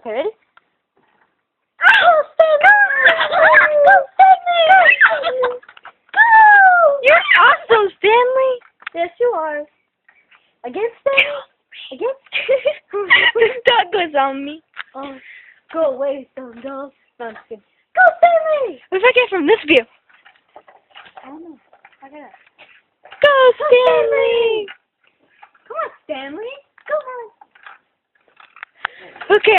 Okay, ready? Oh, Stanley! Go, Stanley! Go! You're awesome, Stanley. Yes, you are. Against Stanley? Against? The stunt goes on me. Oh, go away, Stone Dog. No, I'm just kidding. Go, Stanley! What if I get from this view? I don't know. I gotta. Go, Stanley! Come on, Stanley. Go on. Okay.